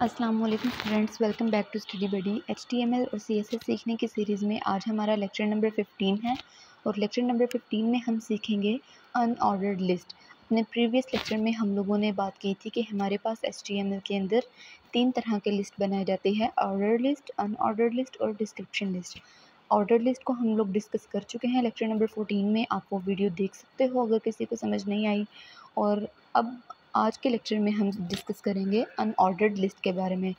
अस्सलाम वालेकुम students, welcome back to study buddy. HTML और CSS सीखने की सीरीज़ में आज हमारा लेक्चर नंबर 15 है और लेक्चर नंबर 15 में हम सीखेंगे अनऑर्डर्ड लिस्ट। अपने प्रीवियस लेक्चर में हम लोगों ने बात की थी कि हमारे पास HTML के अंदर 3 तरह के लिस्ट बनाए जाते हैं, ऑर्डर्ड लिस्ट, अनऑर्डर्ड लिस्ट और डिस्क्रिप्शन लिस्ट। ऑर्डर लिस्ट को हम लोग डिस्कस कर चुके हैं लेक्चर नंबर 14 में, आप वो वीडियो देख सकते हो अगर किसी को समझ नहीं आई। और अब आज के लेक्चर में हम डिस्कस करेंगे अनऑर्डर्ड लिस्ट के बारे में।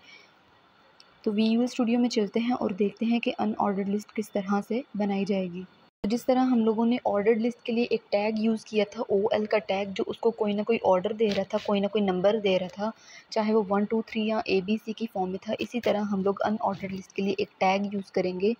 तो वीयूअल स्टूडियो में चलते हैं और देखते हैं कि अनऑर्डर्ड लिस्ट किस तरह से बनाई जाएगी। तो जिस तरह हम लोगों ने ऑर्डर्ड लिस्ट के लिए एक टैग यूज़ किया था, OL का टैग, जो उसको कोई ना कोई ऑर्डर दे रहा था, कोई ना कोई नंबर दे रहा था, चाहे वो 1 2 3 या ABC की फॉर्म में था। इसी तरह हम लोग अनऑर्डर्ड लिस्ट के लिए एक टैग यूज़ करेंगे,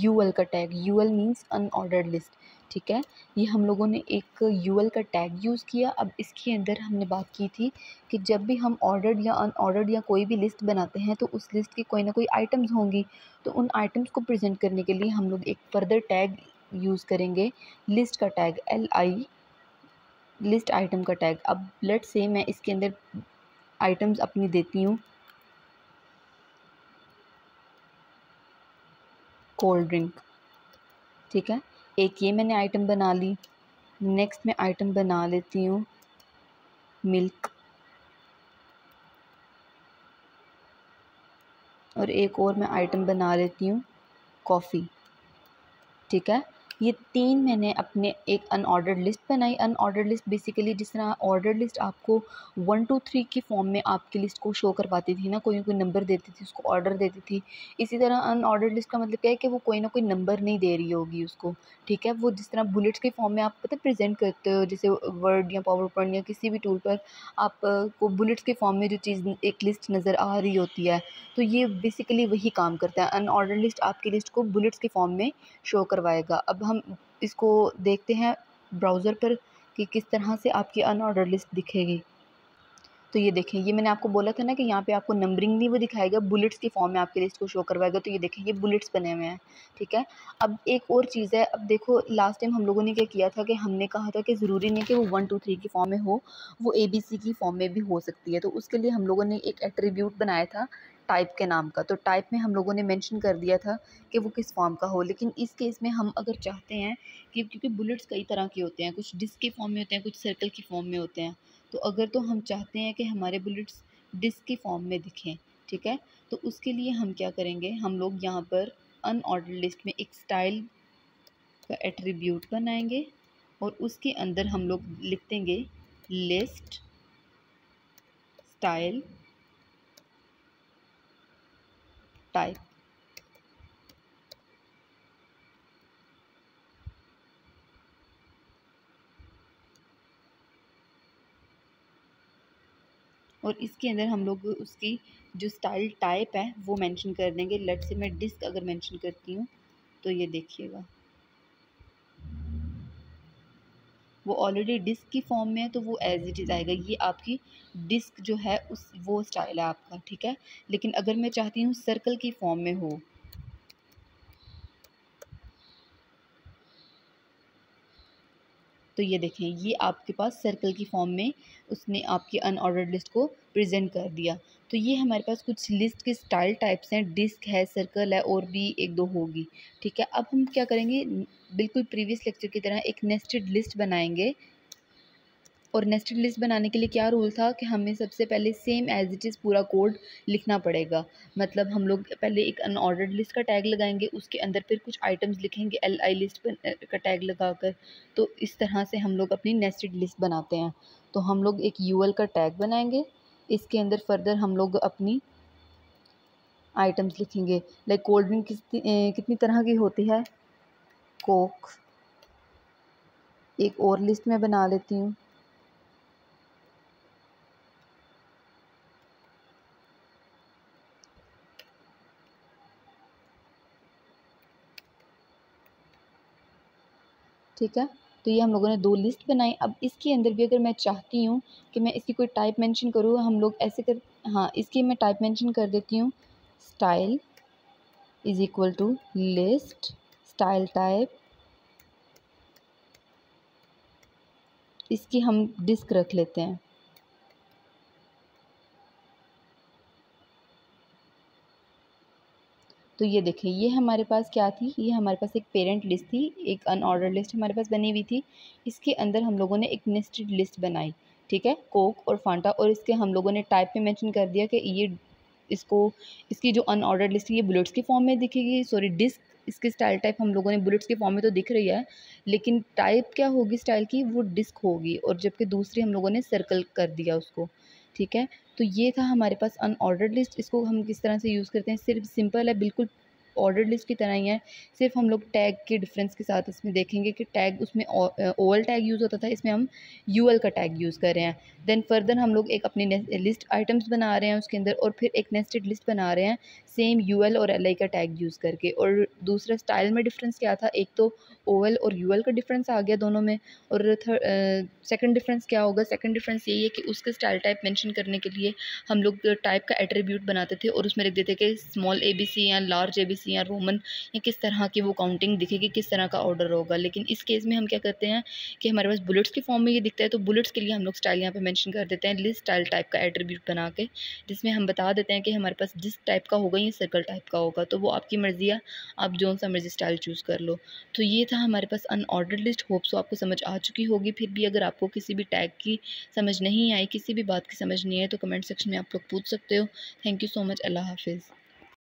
UL का tag. UL means unordered list, ठीक है। ये हम लोगों ने एक UL का टैग यूज़ किया। अब इसके अंदर हमने बात की थी कि जब भी हम ऑर्डर्ड या अनऑर्डर्ड या कोई भी लिस्ट बनाते हैं तो उस लिस्ट की कोई ना कोई आइटम्स होंगी। तो उन आइटम्स को प्रेजेंट करने के लिए हम लोग एक फर्दर टैग यूज़ करेंगे, लिस्ट का टैग, LI, लिस्ट आइटम का टैग। अब लेट्स से मैं इसके अंदर आइटम्स अपनी देती हूँ, कोल्ड ड्रिंक, ठीक है। एक ये मैंने आइटम बना ली। नेक्स्ट मैं आइटम बना लेती हूँ मिल्क, और एक और मैं आइटम बना लेती हूँ कॉफ़ी, ठीक है। ये 3 मैंने अपने एक अनऑर्डर्ड लिस्ट बनाई। अनऑर्डर्ड लिस्ट बेसिकली जिस तरह ऑर्डर्ड लिस्ट आपको 1 2 3 की फॉर्म में आपकी लिस्ट को शो करवाती थी ना, कोई नंबर देती थी, उसको ऑर्डर देती थी। इसी तरह अनऑर्डर्ड लिस्ट का मतलब क्या है कि वो कोई ना कोई नंबर नहीं दे रही होगी उसको, ठीक है। वो जिस तरह बुलेट्स की फॉर्म में आप पता प्रेजेंट करते हो, जैसे वर्ड या पावर पॉइंट या किसी भी टूल पर आप को बुलेट्स के फॉर्म में जो चीज़ एक लिस्ट नज़र आ रही होती है, तो ये बेसिकली वही काम करता है। अनऑर्डर्ड लिस्ट आपकी लिस्ट को बुलेट्स की फॉर्म में शो करवाएगा। अब हम इसको देखते हैं ब्राउज़र पर कि किस तरह से आपकी अनऑर्डर्ड लिस्ट दिखेगी। तो ये देखें, ये मैंने आपको बोला था ना कि यहाँ पे आपको नंबरिंग नहीं वो दिखाएगा, बुलेट्स की फॉर्म में आपकी लिस्ट को शो करवाएगा। तो ये देखें, ये बुलेट्स बने हुए हैं, ठीक है। अब एक और चीज़ है, अब देखो लास्ट टाइम हम लोगों ने क्या किया था कि हमने कहा था कि ज़रूरी नहीं कि वो 1 2 3 की फॉर्म में हो, वो ABC की फॉर्म में भी हो सकती है। तो उसके लिए हम लोगों ने एक एट्रीब्यूट बनाया था टाइप के नाम का। तो टाइप में हम लोगों ने मेंशन कर दिया था कि वो किस फॉर्म का हो। लेकिन इस केस में हम अगर चाहते हैं कि, क्योंकि बुलेट्स कई तरह के होते हैं, कुछ डिस्क की फॉर्म में होते हैं, कुछ सर्कल की फॉर्म में होते हैं, तो अगर तो हम चाहते हैं कि हमारे बुलेट्स डिस्क की फॉर्म में दिखें, ठीक है, तो उसके लिए हम क्या करेंगे, हम लोग यहाँ पर अनऑर्डर्ड लिस्ट में एक स्टाइल का एट्रीब्यूट बनाएंगे और उसके अंदर हम लोग लिख देंगे लिस्ट स्टाइल टाइप। और इसके अंदर हम लोग उसकी जो स्टाइल टाइप है वो मेंशन कर देंगे। लेट्स से मैं डिस्क अगर मेंशन करती हूँ तो ये देखिएगा, वो ऑलरेडी डिस्क की फॉर्म में है तो वो एज इट इज़ आएगा। ये आपकी डिस्क जो है उस वो स्टाइल है आपका, ठीक है। लेकिन अगर मैं चाहती हूँ सर्कल की फॉर्म में हो, तो ये देखें, ये आपके पास सर्कल की फॉर्म में उसने आपकी अनऑर्डर्ड लिस्ट को प्रेजेंट कर दिया। तो ये हमारे पास कुछ लिस्ट के स्टाइल टाइप्स हैं, डिस्क है, सर्कल है, और भी एक दो होगी, ठीक है। अब हम क्या करेंगे, बिल्कुल प्रीवियस लेक्चर की तरह एक नेस्टेड लिस्ट बनाएंगे। और नेस्टेड लिस्ट बनाने के लिए क्या रूल था कि हमें सबसे पहले सेम एज इट इज़ पूरा कोड लिखना पड़ेगा। मतलब हम लोग पहले एक अनऑर्डर्ड लिस्ट का टैग लगाएंगे, उसके अंदर फिर कुछ आइटम्स लिखेंगे LI लिस्ट पर का टैग लगाकर। तो इस तरह से हम लोग अपनी नेस्टेड लिस्ट बनाते हैं। तो हम लोग एक UL का टैग बनाएंगे, इसके अंदर फर्दर हम लोग अपनी आइटम्स लिखेंगे। लाइक कोल्ड ड्रिंक कितनी तरह की होती है, कोक। एक और लिस्ट में बना लेती हूँ, ठीक है। तो ये हम लोगों ने 2 लिस्ट बनाई। अब इसके अंदर भी अगर मैं चाहती हूँ कि मैं इसकी कोई टाइप मेंशन करूँ, हम लोग ऐसे कर, हाँ, इसकी मैं टाइप मेंशन कर देती हूँ, style is equal to list style type. इसकी हम डिस्क रख लेते हैं, तो ये देखें, ये हमारे पास क्या थी, ये हमारे पास एक पेरेंट लिस्ट थी, एक अनऑर्डर लिस्ट हमारे पास बनी हुई थी। इसके अंदर हम लोगों ने एक नेस्टेड लिस्ट बनाई, ठीक है, कोक और फांटा, और इसके हम लोगों ने टाइप में मेंशन कर दिया कि ये इसको इसकी जो अनऑर्डर लिस्ट है ये बुलेट्स के फॉर्म में दिखेगी, सॉरी डिस्क, इसकी स्टाइल टाइप हम लोगों ने बुलेट्स के फॉर्म में तो दिख रही है, लेकिन टाइप क्या होगी स्टाइल की, वो डिस्क होगी, और जबकि दूसरी हम लोगों ने सर्कल कर दिया उसको, ठीक है। तो ये था हमारे पास अनऑर्डर्ड लिस्ट। इसको हम किस तरह से यूज़ करते हैं, सिर्फ सिंपल है, बिल्कुल ऑर्डर्ड लिस्ट की तरह ही है, सिर्फ हम लोग टैग के डिफरेंस के साथ इसमें देखेंगे कि टैग उसमें ओवल टैग यूज़ होता था, इसमें हम यूएल का टैग यूज़ कर रहे हैं। देन फर्दर हम लोग एक अपनी लिस्ट आइटम्स बना रहे हैं उसके अंदर, और फिर एक नेस्टेड लिस्ट बना रहे हैं सेम यूएल और एलआई का टैग यूज़ करके। और दूसरा स्टाइल में डिफरेंस क्या था, एक तो ओवल और यूएल का डिफरेंस आ गया दोनों में, और सेकंड डिफरेंस क्या होगा, सेकंड डिफरेंस यही है कि उसके स्टाइल टाइप मेंशन करने के लिए हम लोग टाइप का एट्रीब्यूट बनाते थे और उसमें लिख देते कि स्मॉल ABC या लार्ज ABC या रोमन, या किस तरह की वो काउंटिंग दिखेगी, किस तरह का ऑर्डर होगा। लेकिन इस केस में हम क्या करते हैं कि हमारे पास बुलेट्स के फॉर्म में ये दिखता है, तो बुलेट्स के लिए हम लोग स्टाइल यहाँ पे मेंशन कर देते हैं लिस्ट स्टाइल टाइप का एट्रीब्यूट बना के, जिसमें हम बता देते हैं कि हमारे पास जिस टाइप का होगा ये सर्कल टाइप का होगा, तो वो आपकी मर्ज़ी है, आप जो सा मर्ज़ी स्टाइल चूज़ कर लो। तो ये था हमारे पास अनऑर्डर्ड लिस्ट। होप सो आपको समझ आ चुकी होगी। फिर भी अगर आपको किसी भी टैग की समझ नहीं आई, किसी भी बात की समझ नहीं आई, तो कमेंट सेक्शन में आप लोग पूछ सकते हो। Thank you so much. अल्लाह हाफिज़।